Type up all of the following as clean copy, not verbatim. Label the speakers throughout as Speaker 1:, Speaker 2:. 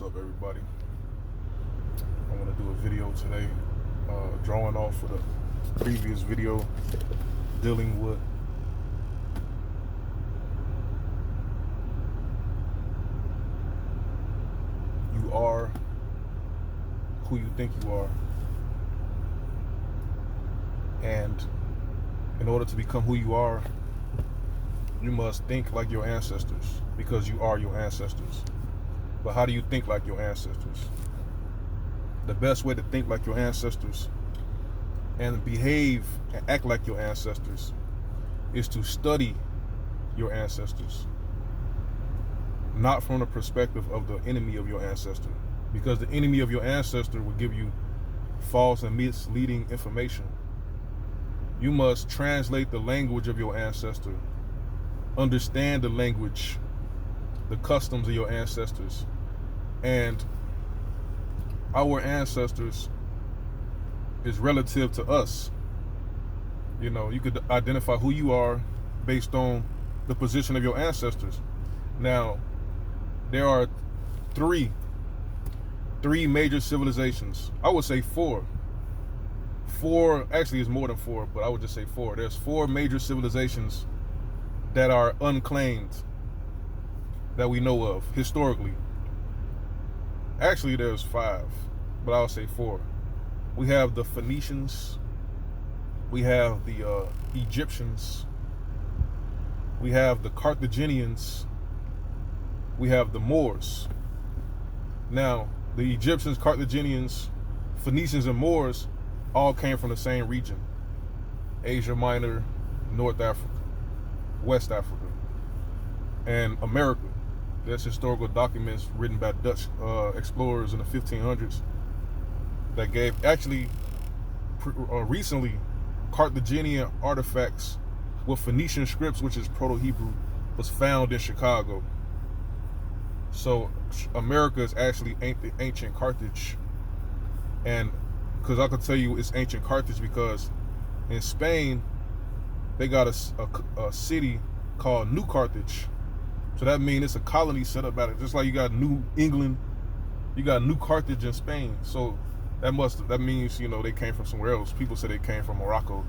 Speaker 1: What's up, everybody? I want to do a video today, drawing off of the previous video, dealing with you are who you think you are. And in order to become who you are, you must think like your ancestors, because you are your ancestors. But how do you think like your ancestors? The best way to think like your ancestors and behave and act like your ancestors is to study your ancestors, not from the perspective of the enemy of your ancestor, because the enemy of your ancestor will give you false and misleading information. You must translate the language of your ancestor, understand the language, the customs of your ancestors. And our ancestors is relative to us. You know, you could identify who you are based on the position of your ancestors. Now, there are three major civilizations. I would say four. Actually, it's more than four, but I would just say four. There's four major civilizations that are unclaimed that we know of historically. Actually, there's five, but I'll say four. We have the Phoenicians, we have the Egyptians, we have the Carthaginians, we have the Moors. Now, the Egyptians, Carthaginians, Phoenicians, and Moors all came from the same region: Asia Minor, North Africa, West Africa, and America. There's historical documents written by Dutch explorers in the 1500s that gave, actually, recently, Carthaginian artifacts with Phoenician scripts, which is Proto-Hebrew, was found in Chicago. So America is actually ancient Carthage. And because I can tell you it's ancient Carthage because in Spain, they got a city called New Carthage. So that means it's a colony set up at it. Just like you got New England, you got New Carthage in Spain. So that means, you know, they came from somewhere else. People say they came from Morocco.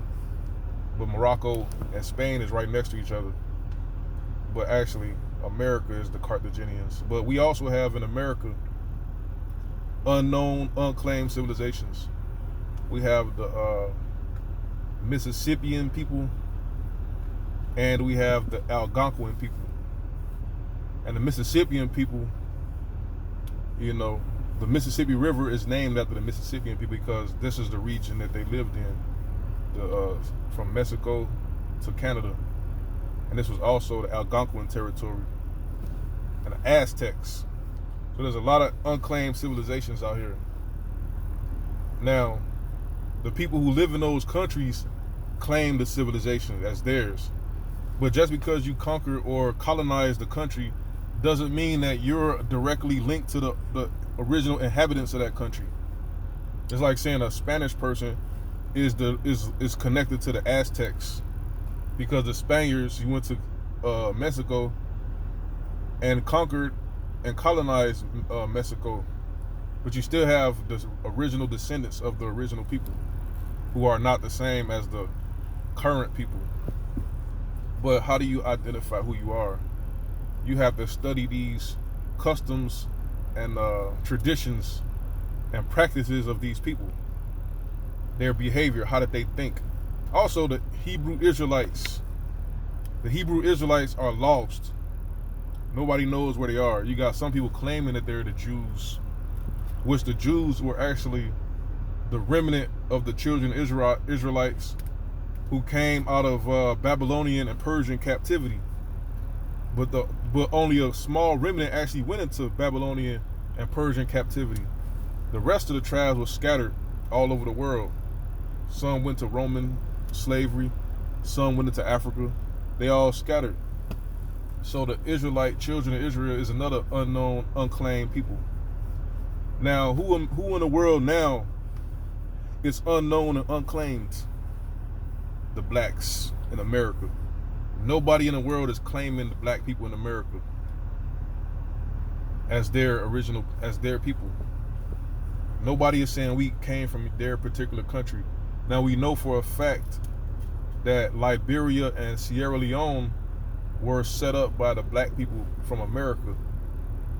Speaker 1: But Morocco and Spain is right next to each other. But actually, America is the Carthaginians. But we also have in America unknown, unclaimed civilizations. We have the Mississippian people, and we have the Algonquin people. And the Mississippian people, you know, the Mississippi River is named after the Mississippian people because this is the region that they lived in, from Mexico to Canada. And this was also the Algonquin territory and the Aztecs. So there's a lot of unclaimed civilizations out here. Now, the people who live in those countries claim the civilization as theirs. But just because you conquer or colonize the country doesn't mean that you're directly linked to the original inhabitants of that country. It's like saying a Spanish person is connected to the Aztecs because the Spaniards, you went to Mexico and conquered and colonized Mexico, but you still have the original descendants of the original people who are not the same as the current people. But how do you identify who you are? You have to study these customs and traditions and practices of these people, their behavior, how did they think. Also, the Hebrew Israelites are lost. Nobody knows where they are. You got some people claiming that they're the Jews, which the Jews were actually the remnant of the children of Israelites who came out of Babylonian and Persian captivity. But only a small remnant actually went into Babylonian and Persian captivity. The rest of the tribes were scattered all over the world. Some went to Roman slavery, some went into Africa. They all scattered. So the Israelite children of Israel is another unknown, unclaimed people. Now, who in the world now is unknown and unclaimed? The blacks in America. Nobody in the world is claiming the black people in America. as their people. Nobody is saying we came from their particular country. Now we know for a fact that Liberia and Sierra Leone were set up by the black people from America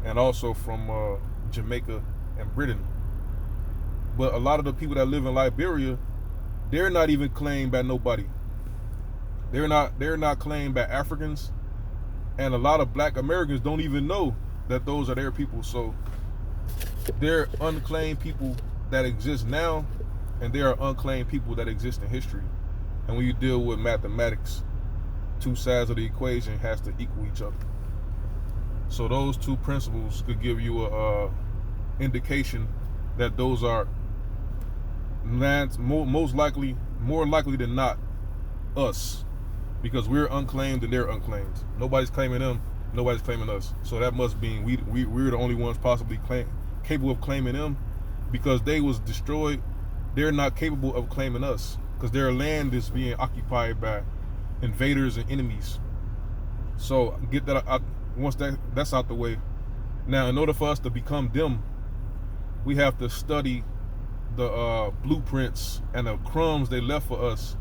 Speaker 1: and also from Jamaica and Britain. But a lot of the people that live in Liberia, they're not even claimed by nobody. They're not claimed by Africans, and a lot of black Americans don't even know that those are their people. So they're unclaimed people that exist now, and there are unclaimed people that exist in history. And when you deal with mathematics, two sides of the equation has to equal each other. So those two principles could give you a indication that those are more likely than not us, because we're unclaimed and they're unclaimed. Nobody's claiming them, nobody's claiming us. So that must mean we're the only ones possibly capable of claiming them, because they was destroyed. They're not capable of claiming us because their land is being occupied by invaders and enemies. So get that out. Once that's out the way, now in order for us to become them, we have to study the blueprints and the crumbs they left for us,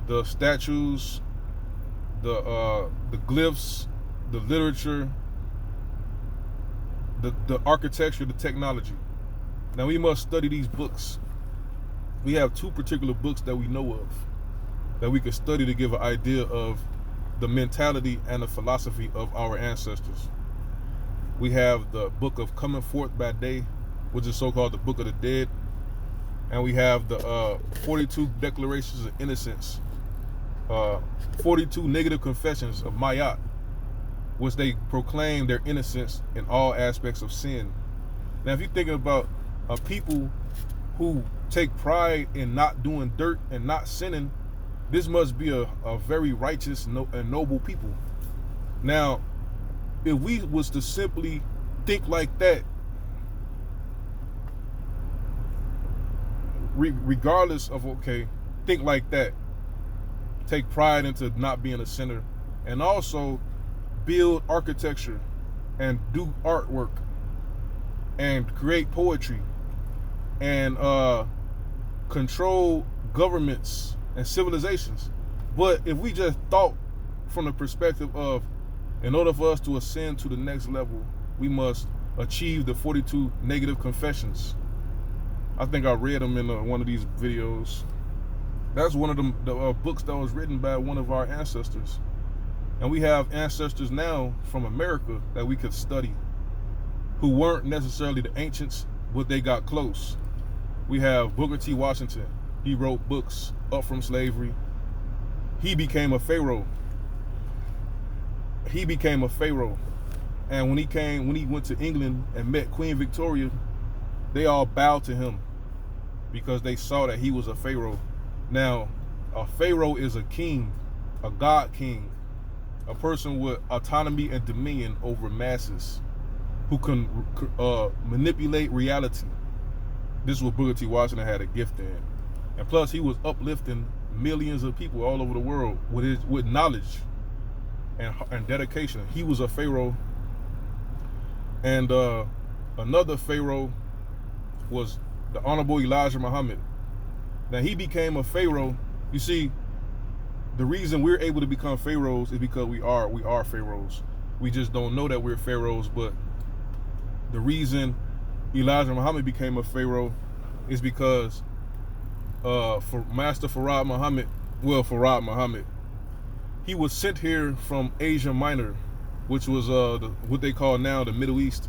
Speaker 1: the statues, the glyphs, the literature, the architecture, the technology. Now we must study these books. We have two particular books that we know of that we could study to give an idea of the mentality and the philosophy of our ancestors. We have the book of Coming Forth by Day, which is so-called the Book of the Dead, and we have the 42 Declarations of Innocence, 42 Negative Confessions of Mayat, which they proclaim their innocence in all aspects of sin. Now, if you're thinking about people who take pride in not doing dirt and not sinning, this must be a very righteous and noble people. Now, if we was to simply think like that, regardless of, think like that, take pride into not being a sinner, and also build architecture and do artwork and create poetry and control governments and civilizations. But if we just thought from the perspective of, in order for us to ascend to the next level, we must achieve the 42 negative confessions. I think I read them in one of these videos. That's one of the books that was written by one of our ancestors. And we have ancestors now from America that we could study who weren't necessarily the ancients, but they got close. We have Booker T. Washington. He wrote books up from slavery. He became a pharaoh. And when he went to England and met Queen Victoria, they all bowed to him because they saw that he was a pharaoh. Now, a pharaoh is a king, a god king, a person with autonomy and dominion over masses who can manipulate reality. This is what Booker T. Washington had a gift in. And plus, he was uplifting millions of people all over the world with knowledge and dedication. He was a pharaoh. And another pharaoh was the Honorable Elijah Muhammad. Now, he became a pharaoh. You see, the reason we're able to become pharaohs is because we are pharaohs. We just don't know that we're pharaohs. But the reason Elijah Muhammad became a pharaoh is because for Master Farad Muhammad, he was sent here from Asia Minor, which was what they call now the Middle East,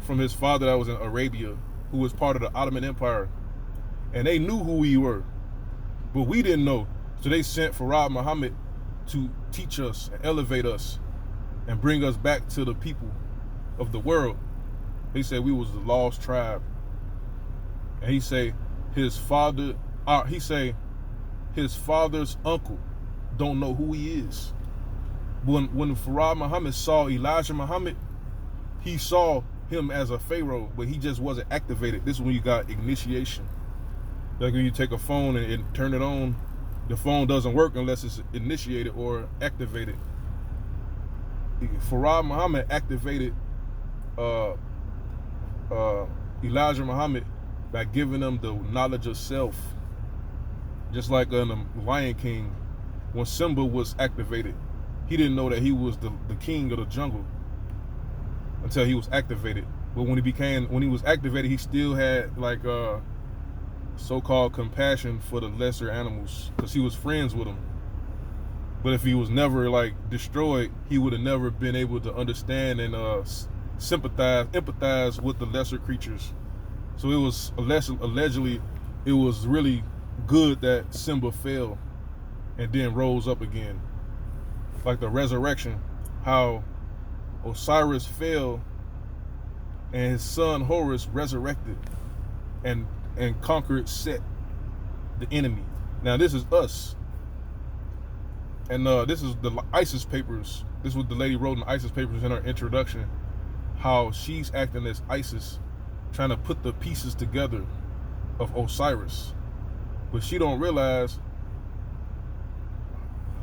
Speaker 1: from his father that was in Arabia, who was part of the Ottoman Empire. And they knew who we were, but we didn't know. So they sent Farad Muhammad to teach us and elevate us and bring us back to the people of the world. He said we was the lost tribe. And he say his father's uncle don't know who he is. When Farad Muhammad saw Elijah Muhammad, he saw him as a pharaoh, but he just wasn't activated. This is when you got initiation. Like when you take a phone and turn it on, the phone doesn't work unless it's initiated or activated. Farad Muhammad activated uh, Elijah Muhammad by giving them the knowledge of self. Just like in the Lion King, when Simba was activated, he didn't know that he was the king of the jungle until he was activated. But when he was activated, he still had like so-called compassion for the lesser animals because he was friends with them. But if he was never like destroyed, he would have never been able to understand and empathize with the lesser creatures. So it was allegedly, it was really good that Simba fell and then rose up again. Like the resurrection, how Osiris fell and his son Horus resurrected and conquered Set, the enemy. Now this is us. And this is the ISIS papers. This is what the lady wrote in the ISIS papers in her introduction. How she's acting as ISIS, trying to put the pieces together of Osiris. But she don't realize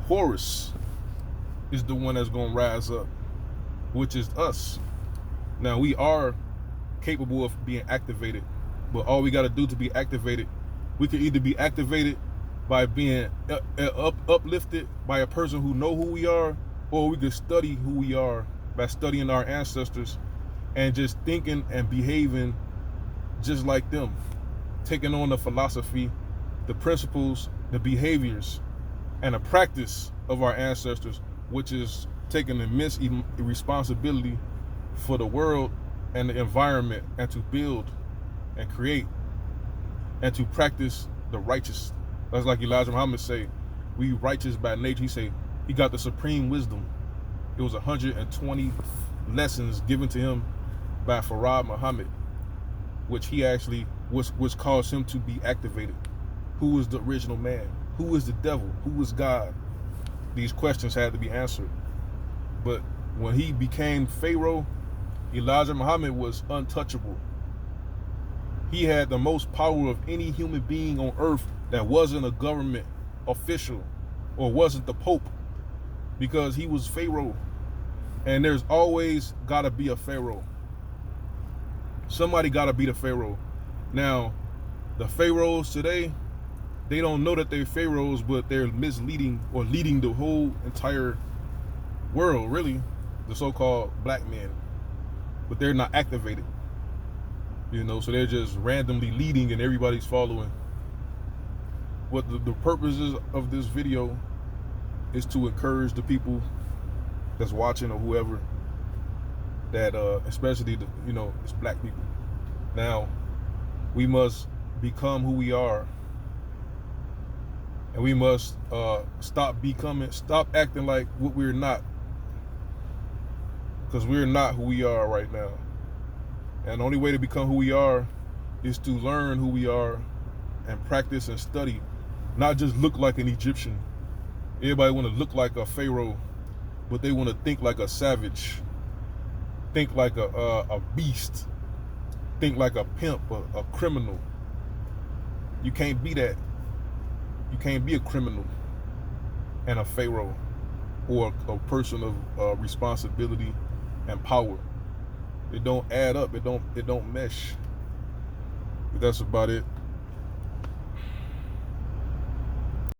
Speaker 1: Horus is the one that's going to rise up, which is us. Now, we are capable of being activated, but all we got to do to be activated, we can either be activated by being uplifted by a person who know who we are, or we could study who we are by studying our ancestors and just thinking and behaving just like them, taking on the philosophy, the principles, the behaviors, and the practice of our ancestors, which is taking immense responsibility for the world and the environment, and to build and create and to practice the righteous. That's like Elijah Muhammad say, we righteous by nature. He say he got the supreme wisdom. It was 120 lessons given to him by Farad Muhammad, which he actually which caused him to be activated. Who is the original man? Who is the devil? Who is God? These questions had to be answered. But when he became Pharaoh, Elijah Muhammad was untouchable. He had the most power of any human being on earth that wasn't a government official or wasn't the Pope, because he was Pharaoh. And there's always got to be a Pharaoh. Somebody got to be the Pharaoh. Now, the Pharaohs today, they don't know that they're Pharaohs, but they're misleading or leading the whole entire world, really, the so-called black men. But they're not activated. You know, so they're just randomly leading and everybody's following. What the purposes of this video is to encourage the people that's watching or whoever that, especially the, it's black people. Now, we must become who we are, and we must stop acting like what we're not, because we're not who we are right now. And the only way to become who we are is to learn who we are and practice and study, not just look like an Egyptian. Everybody want to look like a Pharaoh, but they want to think like a savage, think like a beast, think like a pimp, a criminal. You can't be that. You can't be a criminal and a Pharaoh or a person of responsibility and power. It don't add up. It don't mesh. But that's about it.